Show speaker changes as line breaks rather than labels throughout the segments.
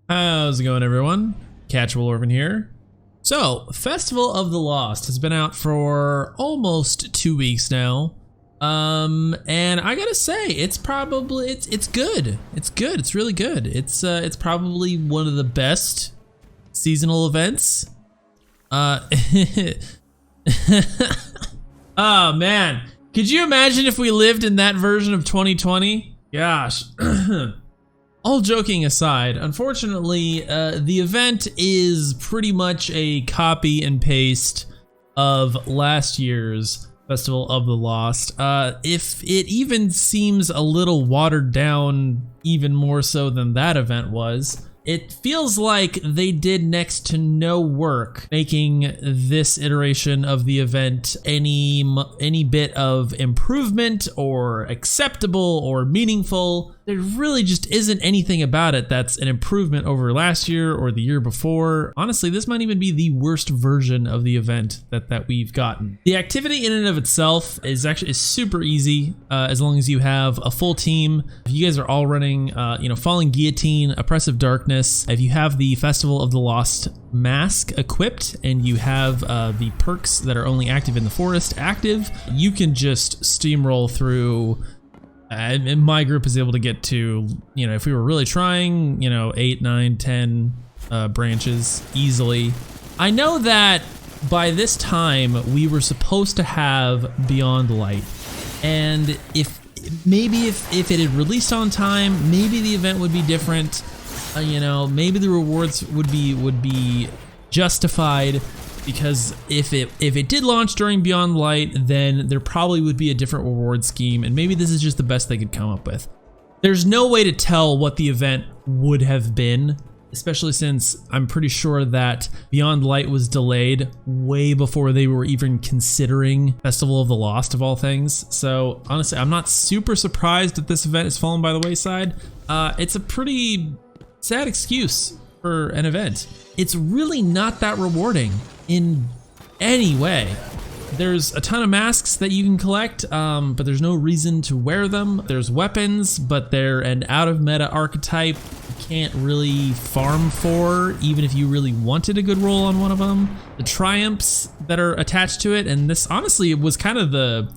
How's it going, everyone? Catchable Orphan here. So, Festival of the Lost has been out for almost 2 weeks now. And I gotta say, it's probably it's good. It's good. It's really good. It's probably one of the best seasonal events. Oh man, could you imagine if we lived in that version of 2020? Gosh. All joking aside, unfortunately, the event is pretty much a copy and paste of last year's Festival of the Lost. If it even seems a little watered down, even more so than that event was, it feels like they did next to no work making this iteration of the event any bit of improvement or acceptable or meaningful. There really just isn't anything about it that's an improvement over last year or the year before. Honestly, this might even be the worst version of the event that we've gotten. The activity in and of itself is super easy as long as you have a full team. If you guys are all running, Falling Guillotine, Oppressive Darkness, if you have the Festival of the Lost mask equipped and you have the perks that are only active in the forest active, you can just steamroll through. And my group is able to get to, if we were really trying, 8, 9, 10 branches easily. I know that by this time we were supposed to have Beyond Light, and if it had released on time, maybe the event would be different. Maybe the rewards would be justified. Because if it did launch during Beyond Light, then there probably would be a different reward scheme, and maybe this is just the best they could come up with. There's no way to tell what the event would have been, especially since I'm pretty sure that Beyond Light was delayed way before they were even considering Festival of the Lost, of all things. So honestly, I'm not super surprised that this event has fallen by the wayside. It's a pretty sad excuse for an event. It's really not that rewarding in any way. There's a ton of masks that you can collect, but there's no reason to wear them. There's weapons, but they're an out of meta archetype you can't really farm for, even if you really wanted a good roll on one of them. The triumphs that are attached to it, and this honestly was kind of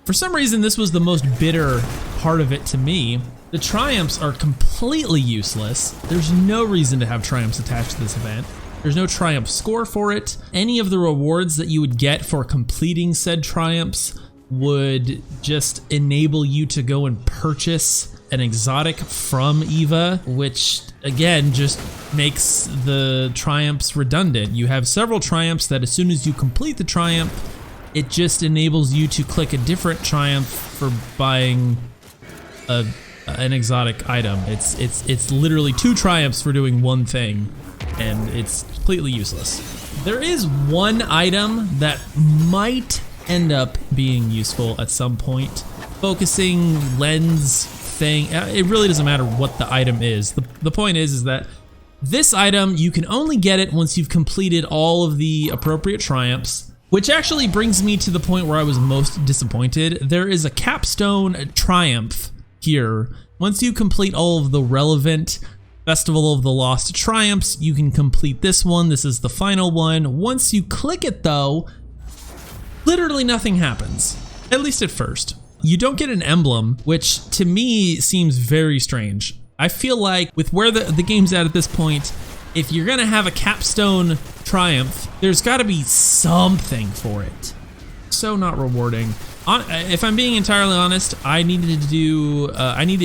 for some reason this was the most bitter part of it to me. The triumphs are completely useless. There's no reason to have triumphs attached to this event. There's no triumph score for it. Any of the rewards that you would get for completing said triumphs would just enable you to go and purchase an exotic from Eva, which again just makes the triumphs redundant. You have several triumphs that as soon as you complete the triumph, it just enables you to click a different triumph for buying an exotic item. It's literally 2 triumphs for doing one thing, and it's completely useless. There is one item that might end up being useful at some point. Focusing lens thing, it really doesn't matter what the item is. The point is that this item, you can only get it once you've completed all of the appropriate triumphs, which actually brings me to the point where I was most disappointed. There is a capstone triumph here. Once you complete all of the relevant Festival of the Lost triumphs, you can complete this one. This is the final one. Once you click it though, literally nothing happens, at least at first. You don't get an emblem, which to me seems very strange. I feel like with where the game's at this point, if you're gonna have a capstone triumph, there's gotta be something for it. So not rewarding. If I'm being entirely honest, I needed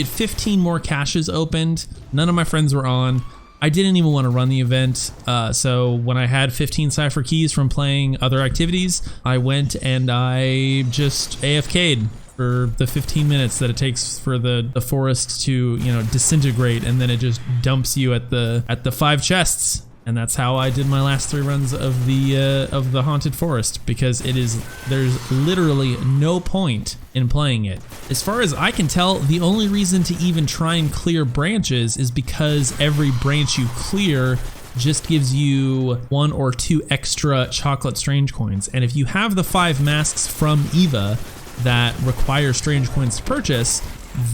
15 more caches opened. None of my friends were on. I didn't even want to run the event. So when I had 15 cipher keys from playing other activities, I went and I just AFK'd for the 15 minutes that it takes for the forest to, disintegrate, and then it just dumps you at the 5 chests. And that's how I did my last 3 runs of the haunted forest, because there's literally no point in playing it. As far as I can tell, the only reason to even try and clear branches is because every branch you clear just gives you 1 or 2 extra chocolate strange coins. And if you have the 5 masks from Eva that require strange coins to purchase,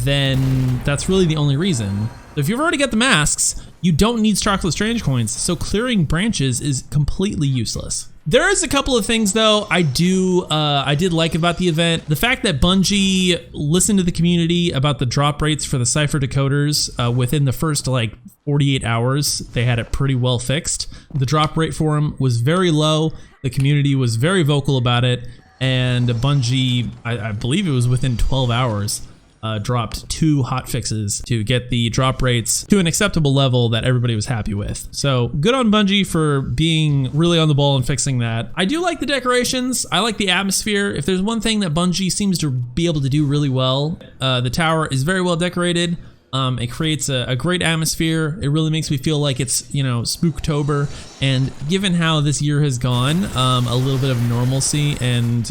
then that's really the only reason. So if you've already got the masks, you don't need Chocolate Strange coins, so clearing branches is completely useless. There is a couple of things though I did like about the event. The fact that Bungie listened to the community about the drop rates for the Cypher decoders within the first like 48 hours, they had it pretty well fixed. The drop rate for them was very low. The community was very vocal about it, and Bungie, I believe it was within 12 hours, dropped 2 hot fixes to get the drop rates to an acceptable level that everybody was happy with. So good on Bungie for being really on the ball and fixing that. I do like the decorations. I like the atmosphere. If there's one thing that Bungie seems to be able to do really well, the tower is very well decorated. It creates a great atmosphere. It really makes me feel like it's, you know, Spooktober. And given how this year has gone, a little bit of normalcy and,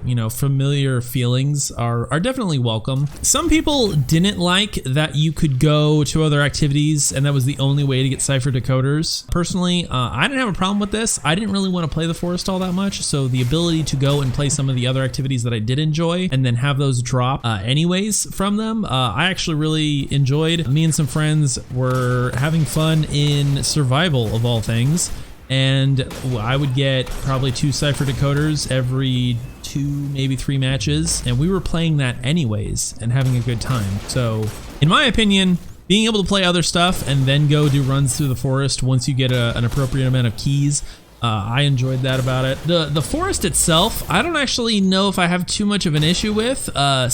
you know, familiar feelings are definitely welcome. Some people didn't like that you could go to other activities and that was the only way to get Cypher decoders. Personally, I didn't have a problem with this. I didn't really want to play the forest all that much. So the ability to go and play some of the other activities that I did enjoy and then have those drop anyways from them, I actually really enjoyed. Me and some friends were having fun in survival of all things, and I would get probably 2 Cypher decoders every 2, maybe 3 matches, and we were playing that anyways and having a good time. So in my opinion, being able to play other stuff and then go do runs through the forest once you get an appropriate amount of keys, I enjoyed that about it. The forest itself, I don't actually know if I have too much of an issue with. I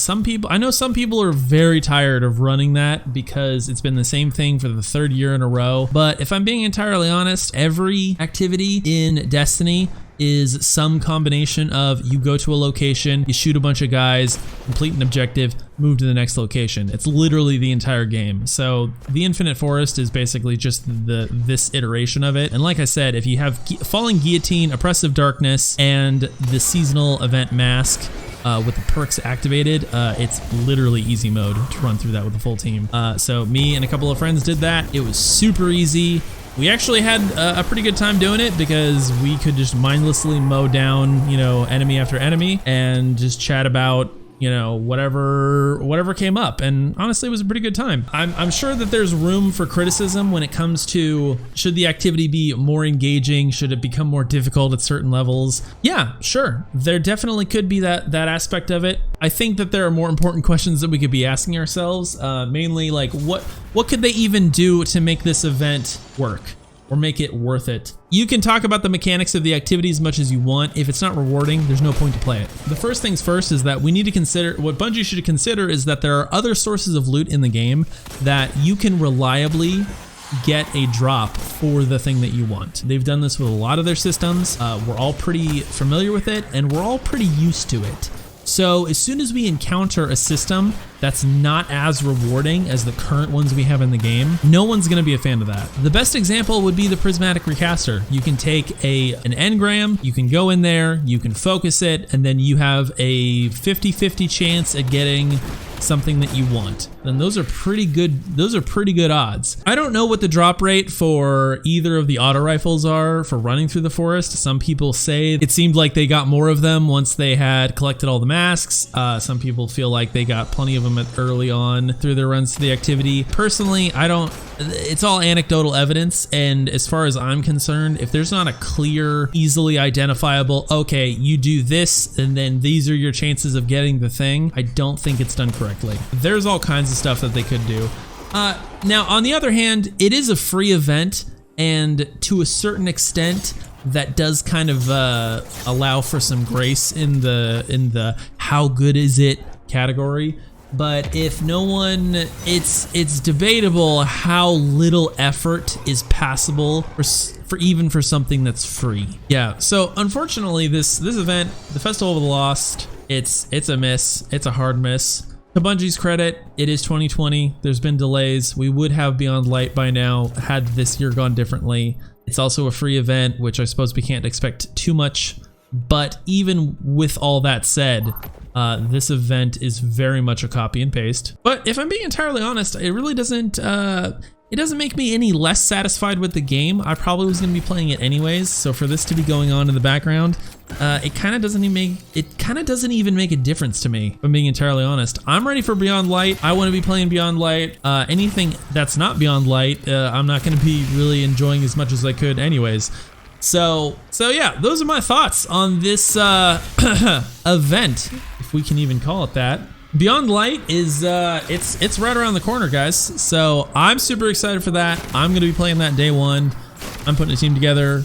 know some people are very tired of running that because it's been the same thing for the 3rd year in a row. But if I'm being entirely honest, every activity in Destiny is some combination of you go to a location, you shoot a bunch of guys, complete an objective, move to the next location. It's literally the entire game. So the Infinite Forest is basically just this iteration of it. And like I said, if you have Falling Guillotine, Oppressive Darkness, and the seasonal event Mask, with the perks activated, it's literally easy mode to run through that with the full team. So me and a couple of friends did that. It was super easy. We actually had a pretty good time doing it because we could just mindlessly mow down, you know, enemy after enemy and just chat about, you know, whatever came up. And honestly, it was a pretty good time. I'm sure that there's room for criticism when it comes to should the activity be more engaging, should it become more difficult at certain levels. Yeah, sure. There definitely could be that aspect of it. I think that there are more important questions that we could be asking ourselves, mainly like what could they even do to make this event work or make it worth it? You can talk about the mechanics of the activity as much as you want. If it's not rewarding, there's no point to play it. The first things first is that we need to consider, what Bungie should consider is that there are other sources of loot in the game that you can reliably get a drop for the thing that you want. They've done this with a lot of their systems. We're all pretty familiar with it and we're all pretty used to it. So as soon as we encounter a system that's not as rewarding as the current ones we have in the game, no one's gonna be a fan of that. The best example would be the Prismatic Recaster. You can take an engram, you can go in there, you can focus it, and then you have a 50-50 chance at getting something that you want. And those are pretty good odds. I don't know what the drop rate for either of the auto rifles are for running through the forest. Some people say it seemed like they got more of them once they had collected all the masks. Some people feel like they got plenty of them early on through their runs to the activity. Personally, it's all anecdotal evidence, and as far as I'm concerned, if there's not a clear, easily identifiable, okay, you do this and then these are your chances of getting the thing, I don't think it's done correctly. There's all kinds of stuff that they could do. Now, on the other hand, it is a free event, and to a certain extent, that does kind of allow for some grace in the how good is it category. But if no one, it's debatable how little effort is passable for even for something that's free. Yeah, so unfortunately this event, the Festival of the Lost, it's a miss. It's a hard miss. To Bungie's credit, it is 2020. There's been delays. We would have Beyond Light by now had this year gone differently. It's also a free event, which I suppose we can't expect too much. But even with all that said, this event is very much a copy and paste. But if I'm being entirely honest, it really doesn't It doesn't make me any less satisfied with the game. I probably was gonna be playing it anyways, so for this to be going on in the background, it kind of doesn't even make a difference to me, if I'm being entirely honest. I'm ready for Beyond Light. I want to be playing Beyond Light. Anything that's not Beyond Light, I'm not gonna be really enjoying as much as I could anyways. So yeah, those are my thoughts on this event, if we can even call it that. Beyond Light is it's right around the corner, guys. So I'm super excited for that. I'm gonna be playing that day one. I'm putting a team together.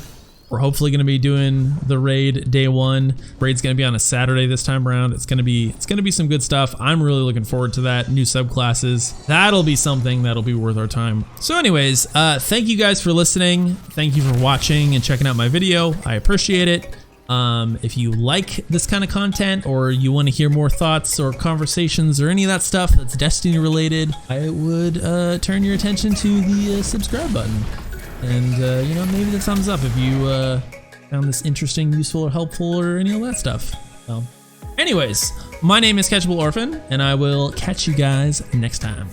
We're hopefully gonna be doing the raid day one. Raid's gonna be on a Saturday this time around. It's gonna be some good stuff. I'm really looking forward to that. New subclasses. That'll be something that'll be worth our time. So anyways, thank you guys for listening. Thank you for watching and checking out my video. I appreciate it. If you like this kind of content, or you want to hear more thoughts or conversations or any of that stuff that's Destiny related, I would turn your attention to the subscribe button. And, you know, maybe the thumbs up if you found this interesting, useful, or helpful, or any of that stuff. So, anyways, my name is Catchable Orphan, and I will catch you guys next time.